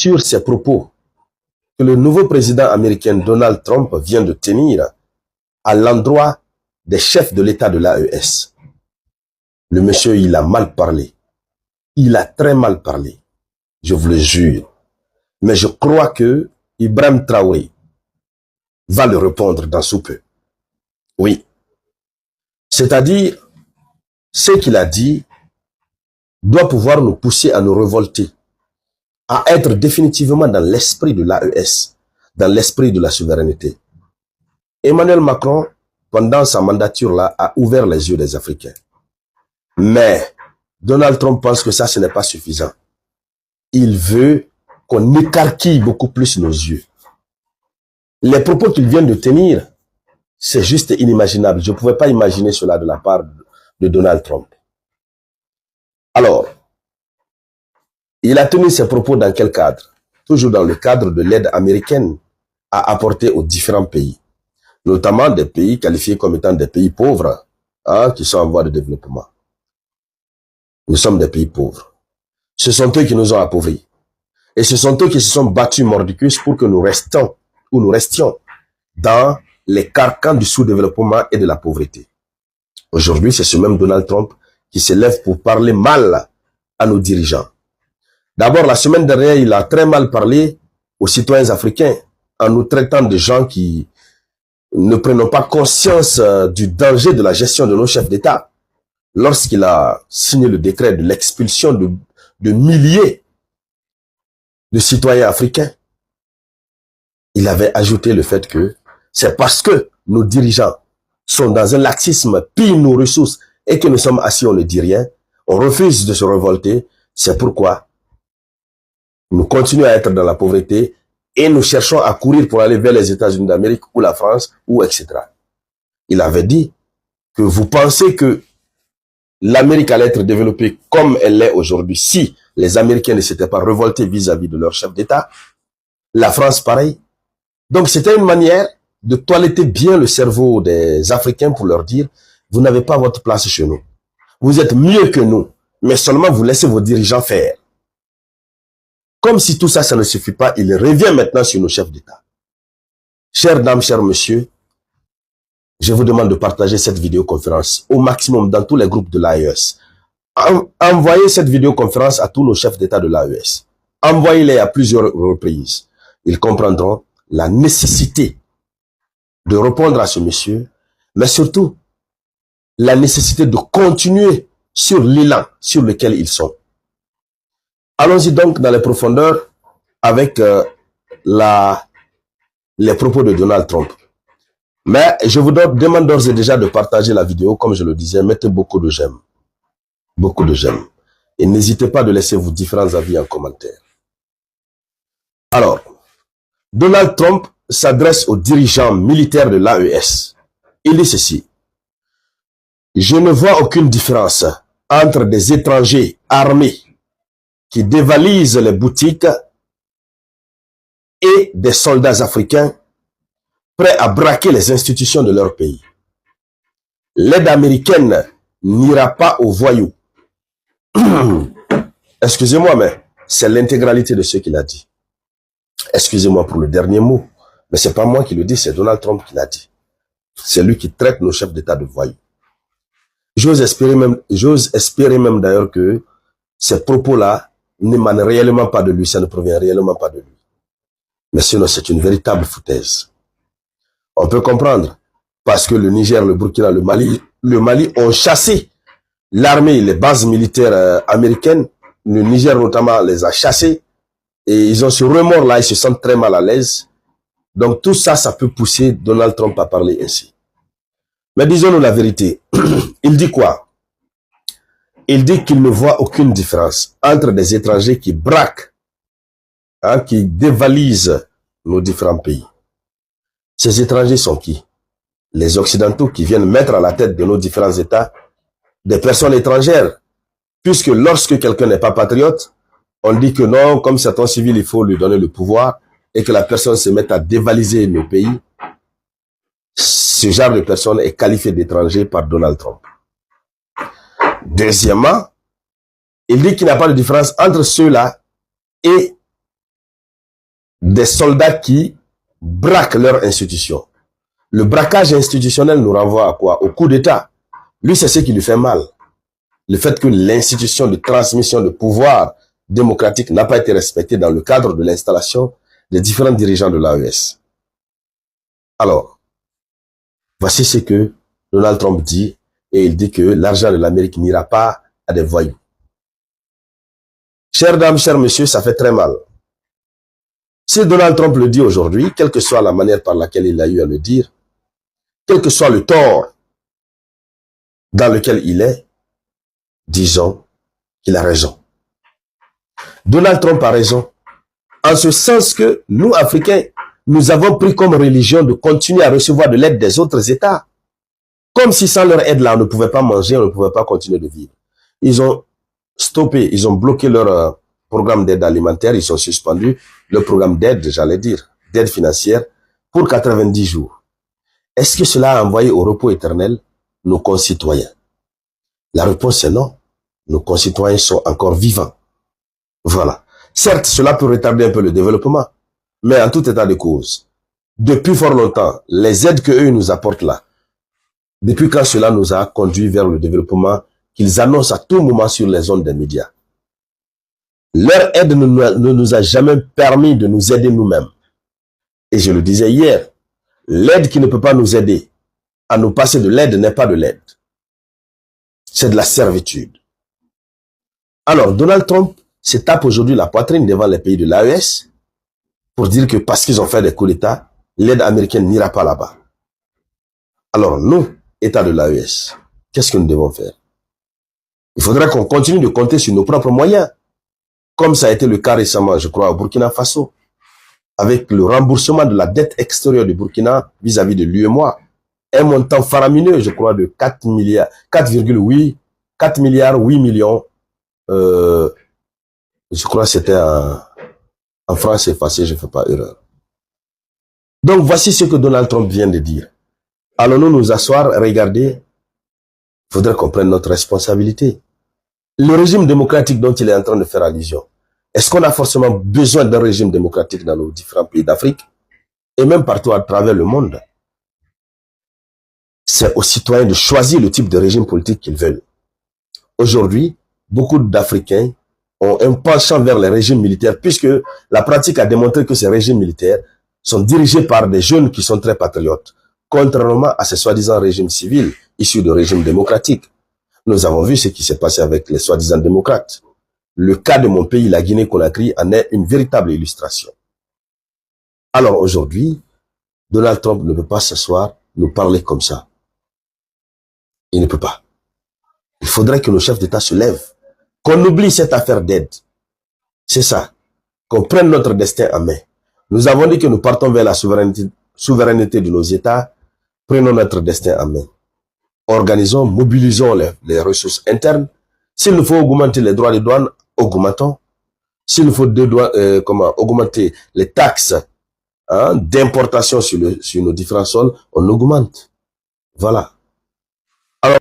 sur ces propos que le nouveau président américain Donald Trump vient de tenir à l'endroit des chefs de l'État de l'AES. Le monsieur, il a mal parlé. Il a très mal parlé. Je vous le jure. Mais je crois que Ibrahim Traoré va le répondre dans sous peu. Oui. C'est-à-dire, ce qu'il a dit doit pouvoir nous pousser à nous révolter, à être définitivement dans l'esprit de l'AES, dans l'esprit de la souveraineté. Emmanuel Macron, pendant sa mandature-là, a ouvert les yeux des Africains. Mais Donald Trump pense que ça, ce n'est pas suffisant. Il veut qu'on écarquille beaucoup plus nos yeux. Les propos qu'il vient de tenir, c'est juste inimaginable. Je ne pouvais pas imaginer cela de la part de Donald Trump. Alors, il a tenu ses propos dans quel cadre? Toujours dans le cadre de l'aide américaine à apporter aux différents pays, notamment des pays qualifiés comme étant des pays pauvres, qui sont en voie de développement. Nous sommes des pays pauvres. Ce sont eux qui nous ont appauvris. Et ce sont eux qui se sont battus mordicus pour que nous restions dans les carcans du sous-développement et de la pauvreté. Aujourd'hui, c'est ce même Donald Trump qui se lève pour parler mal à nos dirigeants. D'abord, la semaine dernière, il a très mal parlé aux citoyens africains en nous traitant de gens qui ne prennent pas conscience du danger de la gestion de nos chefs d'État. Lorsqu'il a signé le décret de l'expulsion de milliers de citoyens africains, il avait ajouté le fait que c'est parce que nos dirigeants sont dans un laxisme, pillent nos ressources et que nous sommes assis, on ne dit rien, on refuse de se révolter, c'est pourquoi nous continuons à être dans la pauvreté et nous cherchons à courir pour aller vers les États-Unis d'Amérique ou la France ou etc. Il avait dit que vous pensez que l'Amérique allait être développée comme elle l'est aujourd'hui si les Américains ne s'étaient pas révoltés vis-à-vis de leur chef d'État. La France, pareil. Donc, c'était une manière de toiletter bien le cerveau des Africains pour leur dire, vous n'avez pas votre place chez nous. Vous êtes mieux que nous, mais seulement vous laissez vos dirigeants faire. Comme si tout ça, ça ne suffit pas, il revient maintenant sur nos chefs d'État. Chères dames, chers messieurs, je vous demande de partager cette vidéoconférence au maximum dans tous les groupes de l'AES. Envoyez cette vidéoconférence à tous nos chefs d'État de l'AES. Envoyez-les à plusieurs reprises. Ils comprendront la nécessité de répondre à ce monsieur, mais surtout la nécessité de continuer sur l'élan sur lequel ils sont. Allons-y donc dans les profondeurs avec les propos de Donald Trump. Mais je vous demande d'ores et déjà de partager la vidéo, comme je le disais, mettez beaucoup de j'aime. Beaucoup de j'aime. Et n'hésitez pas de laisser vos différents avis en commentaire. Alors, Donald Trump s'adresse aux dirigeants militaires de l'AES. Il dit ceci. Je ne vois aucune différence entre des étrangers armés qui dévalisent les boutiques et des soldats africains prêts à braquer les institutions de leur pays. L'aide américaine n'ira pas aux voyous. Excusez-moi, mais c'est l'intégralité de ce qu'il a dit. Excusez-moi pour le dernier mot, mais c'est pas moi qui le dis, c'est Donald Trump qui l'a dit. C'est lui qui traite nos chefs d'État de voyous. J'ose espérer même d'ailleurs que ces propos-là n'émanent réellement pas de lui, ça ne provient réellement pas de lui. Mais sinon, c'est une véritable foutaise. On peut comprendre, parce que le Niger, le Burkina, le Mali ont chassé l'armée, les bases militaires américaines. Le Niger notamment les a chassés. Et ils ont ce remords-là, ils se sentent très mal à l'aise. Donc tout ça, ça peut pousser Donald Trump à parler ainsi. Mais disons-nous la vérité. Il dit quoi? Il dit qu'il ne voit aucune différence entre des étrangers qui braquent, qui dévalisent nos différents pays. Ces étrangers sont qui? Les Occidentaux qui viennent mettre à la tête de nos différents États des personnes étrangères. Puisque lorsque quelqu'un n'est pas patriote, on dit que non, comme c'est un civil, il faut lui donner le pouvoir et que la personne se mette à dévaliser nos pays. Ce genre de personne est qualifié d'étranger par Donald Trump. Deuxièmement, il dit qu'il n'y a pas de différence entre ceux-là et des soldats qui braquent leurs institutions. Le braquage institutionnel nous renvoie à quoi? Au coup d'État. Lui, c'est ce qui lui fait mal. Le fait que l'institution de transmission de pouvoir démocratique n'a pas été respectée dans le cadre de l'installation des différents dirigeants de l'AES. Alors, voici ce que Donald Trump dit, et il dit que l'argent de l'Amérique n'ira pas à des voyous. Chères dames, chers messieurs, ça fait très mal. Si Donald Trump le dit aujourd'hui, quelle que soit la manière par laquelle il a eu à le dire, quel que soit le tort dans lequel il est, disons qu'il a raison. Donald Trump a raison, en ce sens que nous, Africains, nous avons pris comme religion de continuer à recevoir de l'aide des autres États. Comme si sans leur aide-là, on ne pouvait pas manger, on ne pouvait pas continuer de vivre. Ils ont stoppé, ils ont bloqué leur programme d'aide alimentaire, ils ont suspendu le programme d'aide, j'allais dire, d'aide financière, pour 90 jours. Est-ce que cela a envoyé au repos éternel nos concitoyens? La réponse est non. Nos concitoyens sont encore vivants. Voilà. Certes, cela peut retarder un peu le développement, mais en tout état de cause, depuis fort longtemps, les aides qu'eux nous apportent là, depuis quand cela nous a conduit vers le développement qu'ils annoncent à tout moment sur les ondes des médias. Leur aide ne nous a jamais permis de nous aider nous-mêmes. Et je le disais hier, l'aide qui ne peut pas nous aider à nous passer de l'aide n'est pas de l'aide. C'est de la servitude. Alors, Donald Trump se tape aujourd'hui la poitrine devant les pays de l'AES pour dire que parce qu'ils ont fait des coups d'État, l'aide américaine n'ira pas là-bas. Alors, nous, État de l'AES, qu'est-ce que nous devons faire? Il faudra qu'on continue de compter sur nos propres moyens, comme ça a été le cas récemment, je crois, au Burkina Faso, avec le remboursement de la dette extérieure du Burkina vis-à-vis de l'UEMOA, un montant faramineux, je crois, de 4 milliards, 4 milliards 8 millions, je crois que c'était en France effacé, je ne fais pas erreur. Donc voici ce que Donald Trump vient de dire. Allons-nous nous asseoir, regarder? Il faudrait qu'on prenne notre responsabilité. Le régime démocratique dont il est en train de faire allusion, est-ce qu'on a forcément besoin d'un régime démocratique dans nos différents pays d'Afrique et même partout à travers le monde? C'est aux citoyens de choisir le type de régime politique qu'ils veulent. Aujourd'hui, beaucoup d'Africains ont un penchant vers les régimes militaires puisque la pratique a démontré que ces régimes militaires sont dirigés par des jeunes qui sont très patriotes, contrairement à ces soi-disant régimes civils issus de régimes démocratiques. Nous avons vu ce qui s'est passé avec les soi-disant démocrates. Le cas de mon pays, la Guinée-Conakry, en est une véritable illustration. Alors aujourd'hui, Donald Trump ne peut pas s'asseoir, nous parler comme ça. Il ne peut pas. Il faudrait que nos chefs d'État se lèvent, qu'on oublie cette affaire d'aide. C'est ça. Qu'on prenne notre destin en main. Nous avons dit que nous partons vers la souveraineté de nos États. Prenons notre destin en main. Organisons, mobilisons les ressources internes. S'il nous faut augmenter les droits de douane, augmentons. S'il nous faut augmenter les taxes d'importation sur nos différents sols, on augmente. Voilà. Alors,